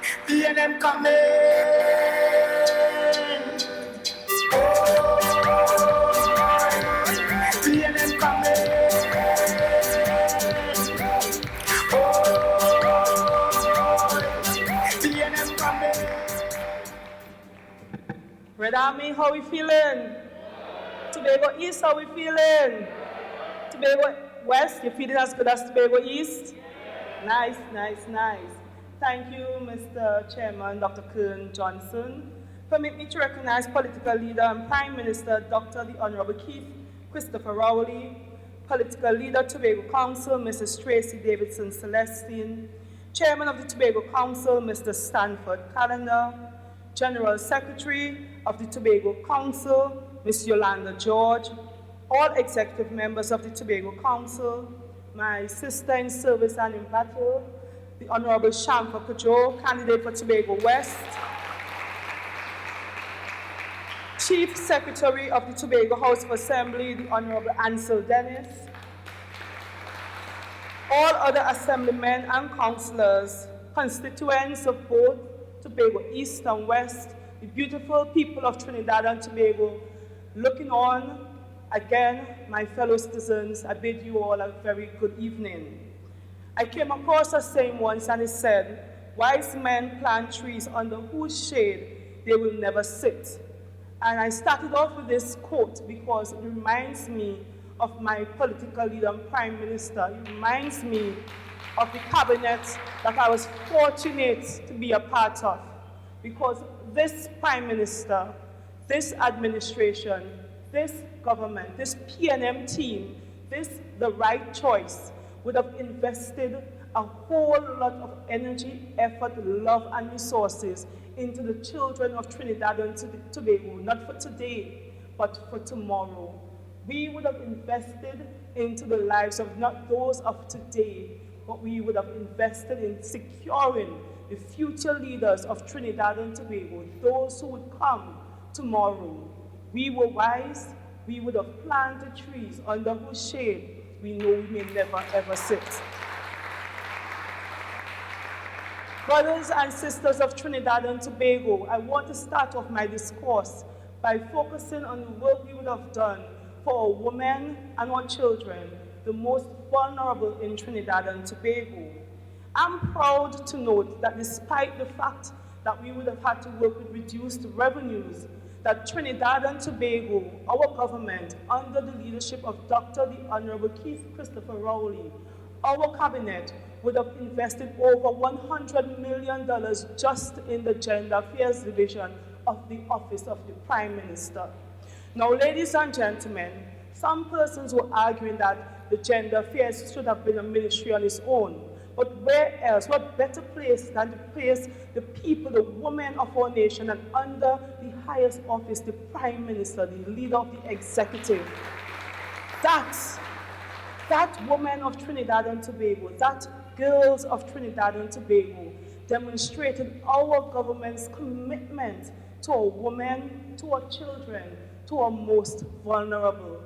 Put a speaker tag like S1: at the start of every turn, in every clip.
S1: PNM coming. PNM coming. PNM coming.
S2: Red Army, how we feeling? Tobago East, how we feeling? Tobago West, you feeling as good as Tobago East? Nice, nice, nice. Thank you, Mr. Chairman, Dr. Kern Johnson. Permit me to recognize political leader and Prime Minister, Dr. the Honorable Keith Christopher Rowley, political leader, Tobago Council, Mrs. Tracy Davidson Celestine, Chairman of the Tobago Council, Mr. Stanford Callender, General Secretary of the Tobago Council, Ms. Yolanda George, all executive members of the Tobago Council, my sister in service and in battle, the Honorable Shamfa Kajo, candidate for Tobago West, Chief Secretary of the Tobago House of Assembly, the Honorable Ansel Dennis, all other assemblymen and councillors, constituents of both Tobago East and West, the beautiful people of Trinidad and Tobago, looking on, again, my fellow citizens, I bid you all a very good evening. I came across a saying once and it said, wise men plant trees under whose shade they will never sit. And I started off with this quote because it reminds me of my political leader and Prime Minister. It reminds me of the cabinet that I was fortunate to be a part of. Because this Prime Minister, this administration, this government, this PNM team, the right choice, would have invested a whole lot of energy, effort, love, and resources into the children of Trinidad and Tobago, not for today, but for tomorrow. We would have invested into the lives of not those of today, but we would have invested in securing the future leaders of Trinidad and Tobago, those who would come tomorrow. We were wise, we would have planted trees under whose shade we know we may never ever sit. Brothers and sisters of Trinidad and Tobago, I want to start off my discourse by focusing on the work we would have done for our women and our children, the most vulnerable in Trinidad and Tobago. I'm proud to note that despite the fact that we would have had to work with reduced revenues, that Trinidad and Tobago, our government, under the leadership of Dr. the Honorable Keith Christopher Rowley, our cabinet would have invested over $100 million just in the Gender Affairs Division of the Office of the Prime Minister. Now, ladies and gentlemen, some persons were arguing that the Gender Affairs should have been a ministry on its own. But where else, what better place than to place the people, the women of our nation, and under the highest office, the Prime Minister, the leader of the executive. That woman of Trinidad and Tobago, that girls of Trinidad and Tobago demonstrated our government's commitment to our women, to our children, to our most vulnerable.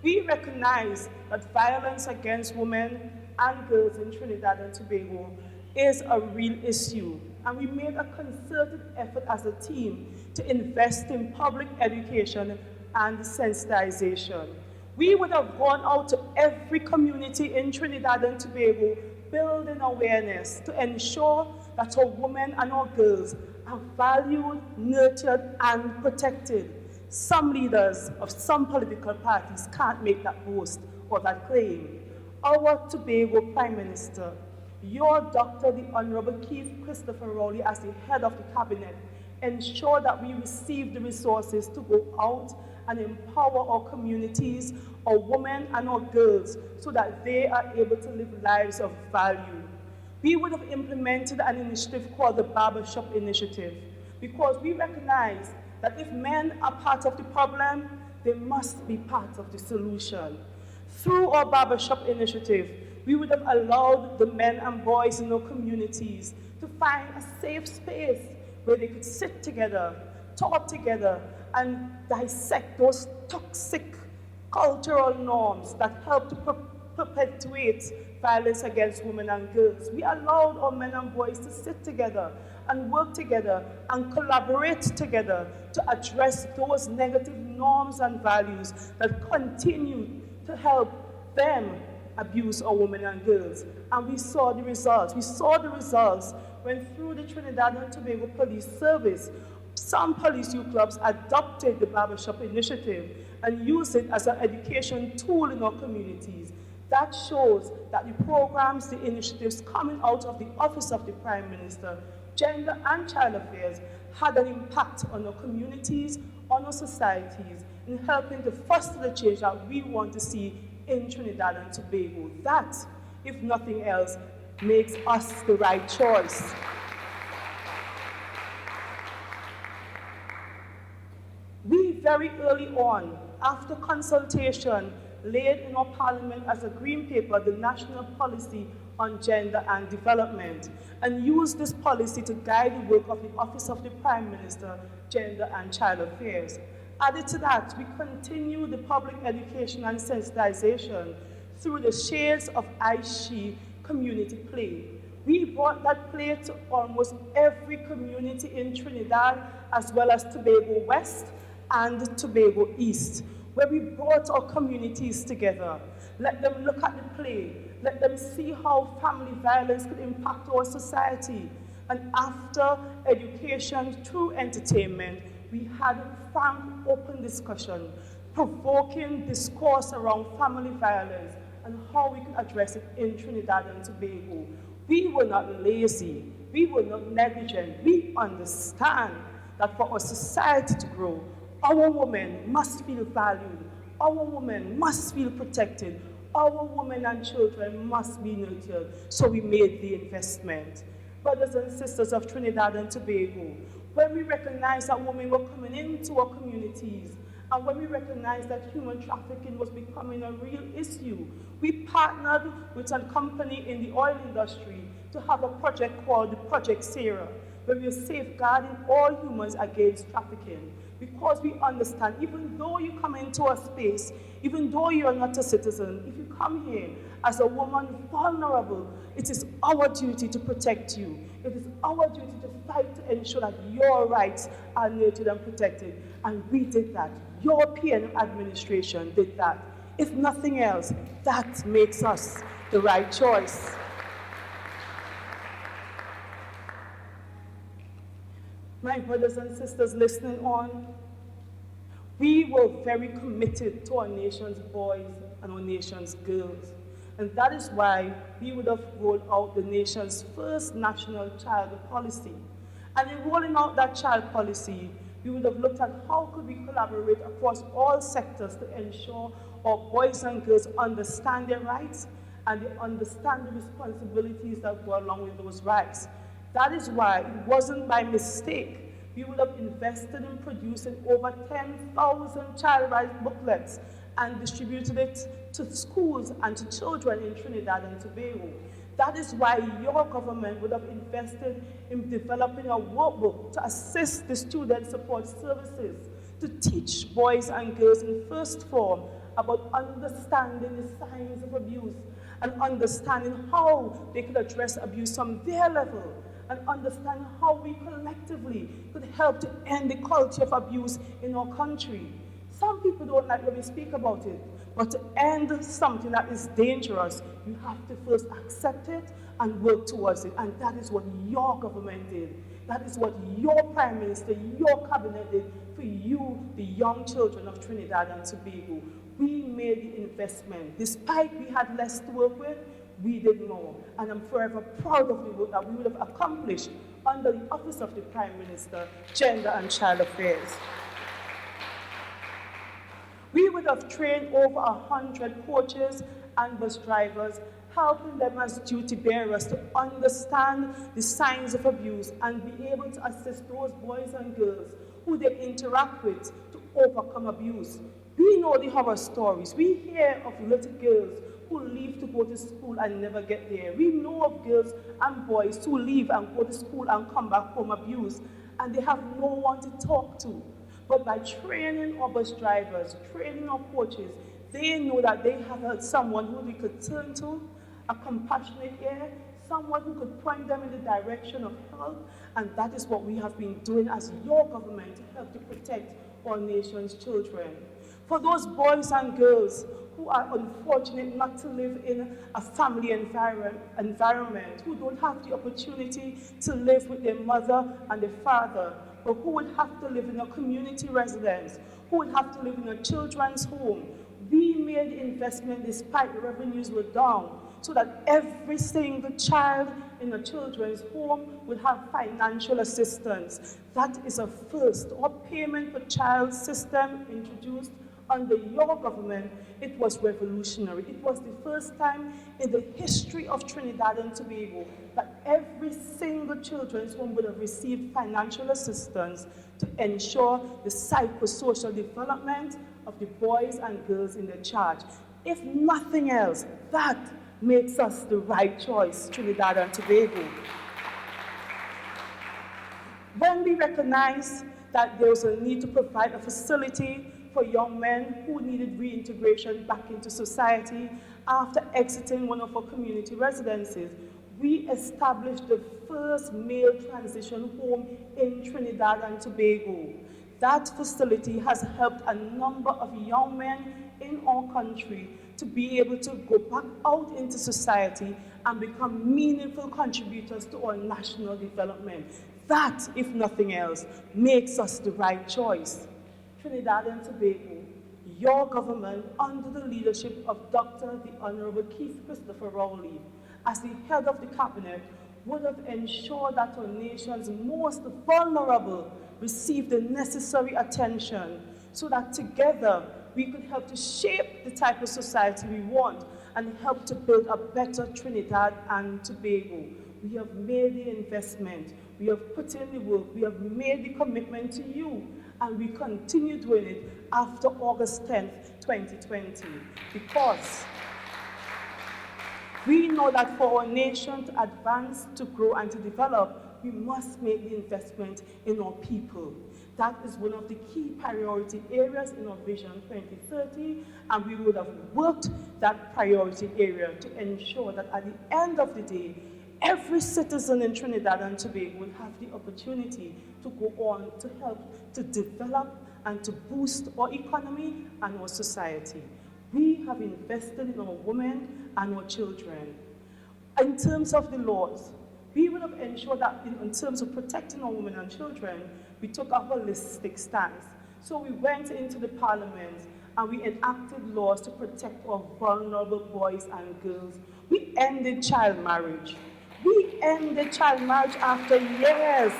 S2: We recognize that violence against women and girls in Trinidad and Tobago is a real issue. And we made a concerted effort as a team to invest in public education and sensitization. We would have gone out to every community in Trinidad and Tobago, building awareness to ensure that our women and our girls are valued, nurtured, and protected. Some leaders of some political parties can't make that boast or that claim. Our Tobago Prime Minister, your Dr. the Honorable Keith Christopher Rowley, as the head of the cabinet, ensure that we receive the resources to go out and empower our communities, our women and our girls, so that they are able to live lives of value. We would have implemented an initiative called the Barbershop Initiative, because we recognize that if men are part of the problem, they must be part of the solution. Through our Barbershop Initiative, we would have allowed the men and boys in our communities to find a safe space where they could sit together, talk together, and dissect those toxic cultural norms that help to perpetuate violence against women and girls. We allowed our men and boys to sit together and work together and collaborate together to address those negative norms and values that continue to help them abuse our women and girls. And we saw the results. We saw the results when through the Trinidad and Tobago Police Service, some police youth clubs adopted the barbershop initiative and used it as an education tool in our communities. That shows that the programs, the initiatives coming out of the Office of the Prime Minister, Gender and Child Affairs, had an impact on our communities, on our societies, in helping to foster the change that we want to see in Trinidad and Tobago. That, if nothing else, makes us the right choice. We very early on, after consultation, laid in our Parliament as a green paper the National Policy on Gender and Development, and used this policy to guide the work of the Office of the Prime Minister, Gender and Child Affairs. Added to that, we continue the public education and sensitization through the Shades of I-She community play. We brought that play to almost every community in Trinidad, as well as Tobago West and Tobago East, where we brought our communities together. Let them look at the play. Let them see how family violence could impact our society. And after education through entertainment, we had frank, open discussion, provoking discourse around family violence and how we could address it in Trinidad and Tobago. We were not lazy. We were not negligent. We understand that for our society to grow, our women must feel valued. Our women must feel protected. Our women and children must be nurtured. So we made the investment. Brothers and sisters of Trinidad and Tobago, when we recognized that women were coming into our communities, and when we recognized that human trafficking was becoming a real issue, we partnered with a company in the oil industry to have a project called Project Sarah, where we are safeguarding all humans against trafficking. Because we understand, even though you come into a space, even though you are not a citizen, if you come here as a woman vulnerable, it is our duty to protect you. It is our duty to fight to ensure that your rights are nurtured and protected. And we did that. Your PNM administration did that. If nothing else, that makes us the right choice. My brothers and sisters listening on, we were very committed to our nation's boys and our nation's girls. And that is why we would have rolled out the nation's first national child policy. And in rolling out that child policy, we would have looked at how could we collaborate across all sectors to ensure our boys and girls understand their rights and they understand the responsibilities that go along with those rights. That is why it wasn't by mistake. We would have invested in producing over 10,000 child rights booklets and distributed it to schools and to children in Trinidad and Tobago. That is why your government would have invested in developing a workbook to assist the student support services, to teach boys and girls in first form about understanding the signs of abuse and understanding how they could address abuse from their level, and understand how we collectively could help to end the culture of abuse in our country. Some people don't like when we speak about it, but to end something that is dangerous, you have to first accept it and work towards it. And that is what your government did. That is what your Prime Minister, your cabinet did for you, the young children of Trinidad and Tobago. We made the investment. Despite we had less to work with, we did more. And I'm forever proud of the work that we would have accomplished under the Office of the Prime Minister, Gender and Child Affairs. We would have trained over 100 coaches and bus drivers, helping them as duty bearers to understand the signs of abuse and be able to assist those boys and girls who they interact with to overcome abuse. We know the horror stories. We hear of little girls who leave to go to school and never get there. We know of girls and boys who leave and go to school and come back home abused, and they have no one to talk to. But by training our bus drivers, training our coaches, They know that they have someone who they could turn to, a compassionate ear, someone who could point them in the direction of help, and that is what we have been doing as your government to help to protect our nation's children. For those boys and girls who are unfortunate not to live in a family environment, who don't have the opportunity to live with their mother and their father, but who would have to live in a community residence, who would have to live in a children's home, we made the investment despite the revenues were down, so that every single child in a children's home would have financial assistance. That is a first. Our payment per child system introduced under your government, it was revolutionary. It was the first time in the history of Trinidad and Tobago that every single children's home would have received financial assistance to ensure the psychosocial development of the boys and girls in their charge. If nothing else, that makes us the right choice, Trinidad and Tobago. When we recognize that there was a need to provide a facility for young men who needed reintegration back into society after exiting one of our community residences, we established the first male transition home in Trinidad and Tobago. That facility has helped a number of young men in our country to be able to go back out into society and become meaningful contributors to our national development. That, if nothing else, makes us the right choice. Trinidad and Tobago, your government, under the leadership of Dr. the Honorable Keith Christopher Rowley, as the head of the cabinet, would have ensured that our nation's most vulnerable receive the necessary attention so that together we could help to shape the type of society we want and help to build a better Trinidad and Tobago. We have made the investment, we have put in the work, we have made the commitment to you, and we continue doing it after August 10th, 2020, because we know that for our nation to advance, to grow, and to develop, we must make the investment in our people. That is one of the key priority areas in our Vision 2030, and we would have worked that priority area to ensure that at the end of the day, every citizen in Trinidad and Tobago will have the opportunity to go on to help to develop and to boost our economy and our society. We have invested in our women and our children. In terms of the laws, we would have ensured that in terms of protecting our women and children, we took a holistic stance. So we went into the parliament and we enacted laws to protect our vulnerable boys and girls. We ended child marriage. We ended child marriage after years.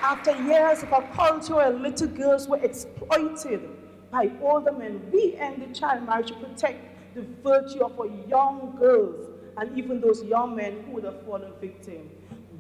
S2: After years of a culture where little girls were exploited by older men, we ended child marriage to protect the virtue of our young girls and even those young men who would have fallen victim.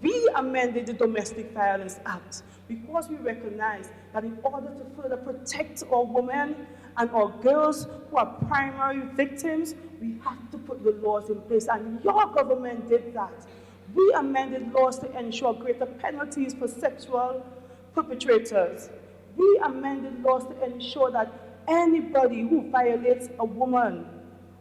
S2: We amended the Domestic Violence Act because we recognize that in order to further protect our women and our girls who are primary victims, we have to put the laws in place, and your government did that. We amended laws to ensure greater penalties for sexual perpetrators. We amended laws to ensure that anybody who violates a woman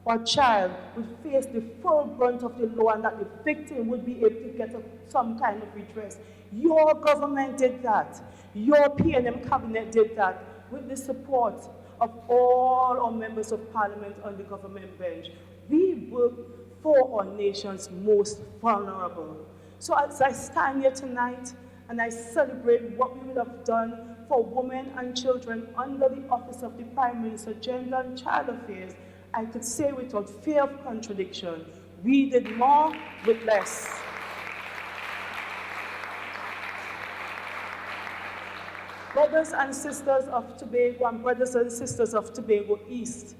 S2: or child would face the full brunt of the law and that the victim would be able to get some kind of redress. Your government did that. Your PNM cabinet did that with the support of all our members of parliament on the government bench. We work for our nation's most vulnerable. So as I stand here tonight and I celebrate what we would have done for women and children under the Office of the Prime Minister, Gender and Child Affairs, I could say without fear of contradiction, we did more with less. Brothers and sisters of Tobago and brothers and sisters of Tobago East,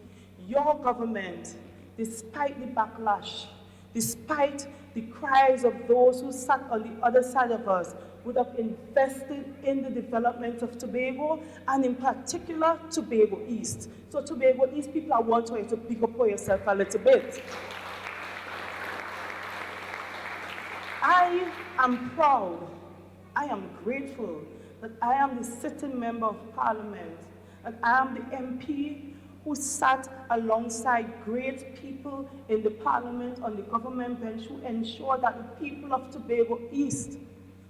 S2: your government, despite the backlash, despite the cries of those who sat on the other side of us, would have invested in the development of Tobago, and in particular, Tobago East. So Tobago East people, I want you to pick up for yourself a little bit. I am proud, I am grateful that I am the sitting member of parliament And I am the MP who sat alongside great people in the parliament on the government bench who ensured that the people of Tobago East,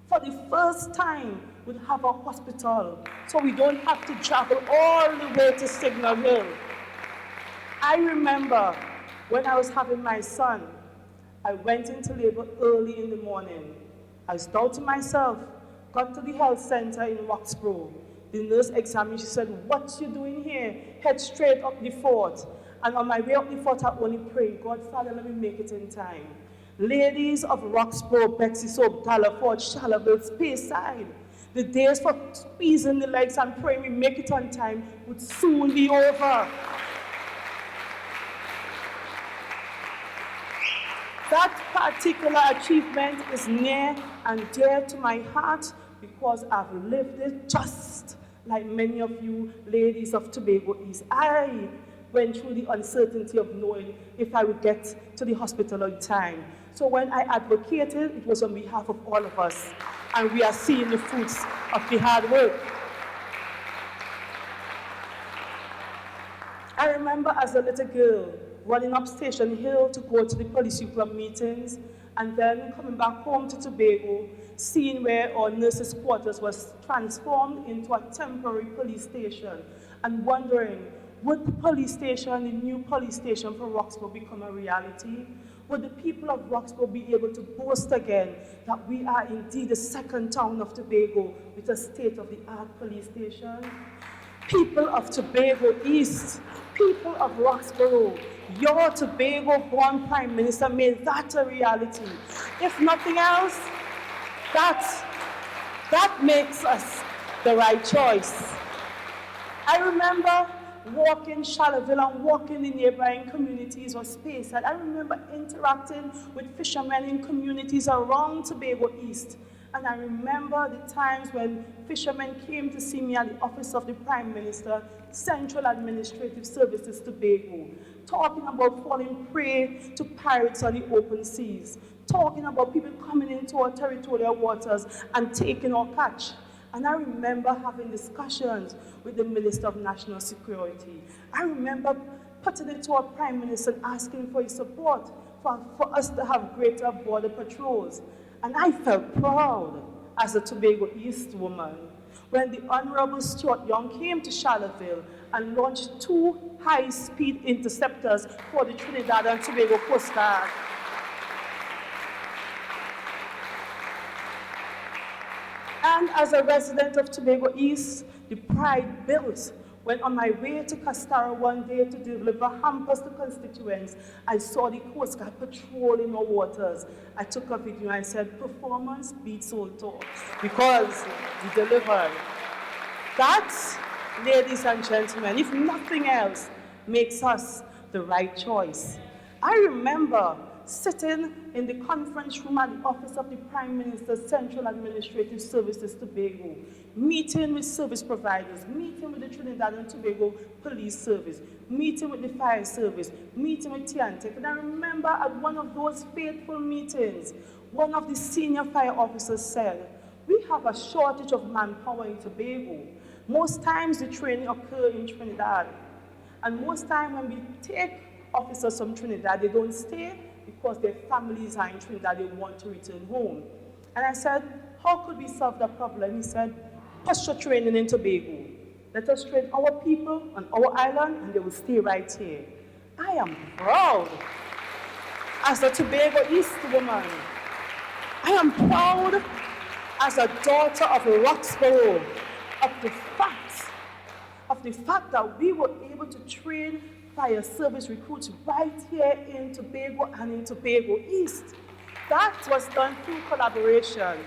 S2: for the first time, would have a hospital, so we don't have to travel all the way to Signal Hill. I remember when I was having my son, I went into labor early in the morning. I was down to myself, got to the health center in Webster-Roy. The nurse examined me, she said, "What you doing here? Head straight up the fort." And on my way up the fort, I only prayed, "God, Father, let me make it in time." Ladies of Roxborough, Bexley, Soap, Talaford, Charleville, Speyside, the days for squeezing the legs and praying we make it on time would soon be over. That particular achievement is near and dear to my heart because I've lived it just like many of you ladies of Tobago East. I went through the uncertainty of knowing if I would get to the hospital on time. So when I advocated, it was on behalf of all of us, and we are seeing the fruits of the hard work. I remember as a little girl running up Station Hill to go to the police club meetings, and then coming back home to Tobago, seeing where our nurses' quarters was transformed into a temporary police station, and wondering, would the police station, the new police station for Roxborough, become a reality? Would the people of Roxborough be able to boast again that we are indeed the second town of Tobago with a state-of-the-art police station? People of Tobago East, people of Roxborough, your Tobago-born Prime Minister made that a reality. If nothing else, that makes us the right choice. I remember walking Charleville and walking the neighboring communities or Speyside. I remember interacting with fishermen in communities around Tobago East. And I remember the times when fishermen came to see me at the office of the Prime Minister, Central Administrative Services Tobago, talking about falling prey to pirates on the open seas, talking about people coming into our territorial waters and taking our catch. And I remember having discussions with the Minister of National Security. I remember putting it to our Prime Minister and asking for his support for us to have greater border patrols. And I felt proud as a Tobago East woman when the Honorable Stuart Young came to Charleville and launched 2 high-speed interceptors for the Trinidad and Tobago Coast Guard. And as a resident of Tobago East, the pride built when on my way to Castara one day to deliver hampers to constituents, I saw the Coast Guard patrolling our waters. I took a video and said, "Performance beats all talk," because we delivered. That, ladies and gentlemen, if nothing else, makes us the right choice. I remember sitting in the conference room at the office of the Prime Minister's Central Administrative Services Tobago, meeting with service providers, meeting with the Trinidad and Tobago Police Service, meeting with the Fire Service, meeting with TNTEC. And I remember at one of those fateful meetings, one of the senior fire officers said, "We have a shortage of manpower in Tobago. Most times the training occurs in Trinidad. And most times when we take officers from Trinidad, they don't stay because their families are in Trinidad, they want to return home." And I said, "How could we solve that problem?" He said, "Posture training in Tobago. Let us train our people on our island and they will stay right here." I am proud as a Tobago East woman. I am proud as a daughter of Roxborough of the fact that we were able to train fire service recruits right here in Tobago and in Tobago East. That was done through collaboration,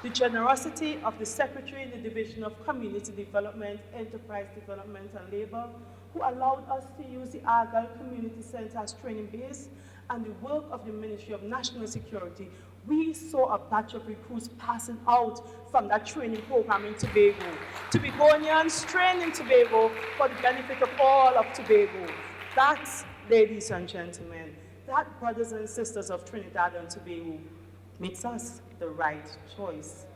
S2: the generosity of the Secretary in the Division of Community Development, Enterprise Development and Labor, who allowed us to use the Argyle Community Center as training base, and the work of the Ministry of National Security. We saw a batch of recruits passing out from that training program in Tobago. Tobagonians trained in Tobago for the benefit of all of Tobago. That, ladies and gentlemen, that, brothers and sisters of Trinidad and Tobago, makes us the right choice.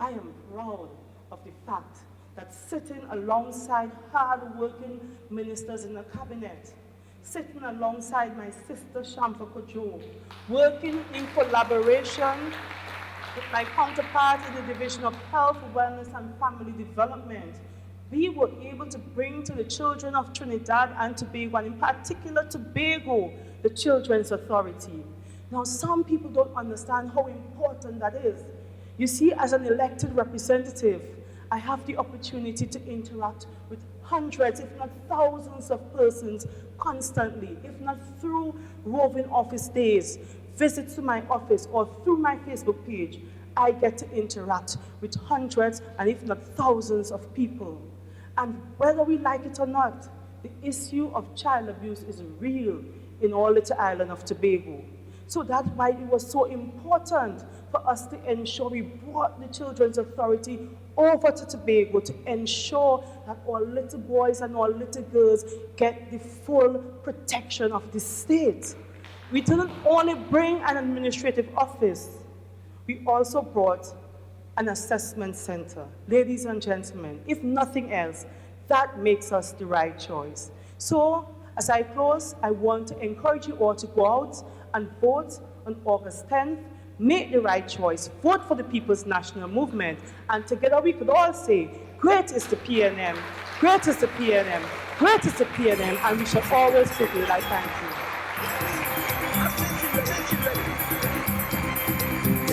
S2: I am proud of the fact that's sitting alongside hard-working ministers in the cabinet, sitting alongside my sister Shamfa Kojo, working in collaboration with my counterpart in the Division of Health, Wellness and Family Development, we were able to bring to the children of Trinidad and Tobago, and in particular Tobago, the Children's Authority. Now, some people don't understand how important that is. You see, as an elected representative, I have the opportunity to interact with hundreds, if not thousands of persons constantly, if not through roving office days, visits to my office, or through my Facebook page. I get to interact with hundreds and if not thousands of people. And whether we like it or not, the issue of child abuse is real in our little island of Tobago. So that's why it was so important for us to ensure we brought the Children's Authority over to Tobago to ensure that our little boys and our little girls get the full protection of the state. We didn't only bring an administrative office, we also brought an assessment center. Ladies and gentlemen, if nothing else, that makes us the right choice. So, as I close, I want to encourage you all to go out and vote on August 10th. Make the right choice. Vote for the People's National Movement. And together we could all say, great is the PNM, great is the PNM, great is the PNM, and we shall always prevail. I thank you.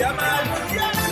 S1: Yeah, man. Yeah.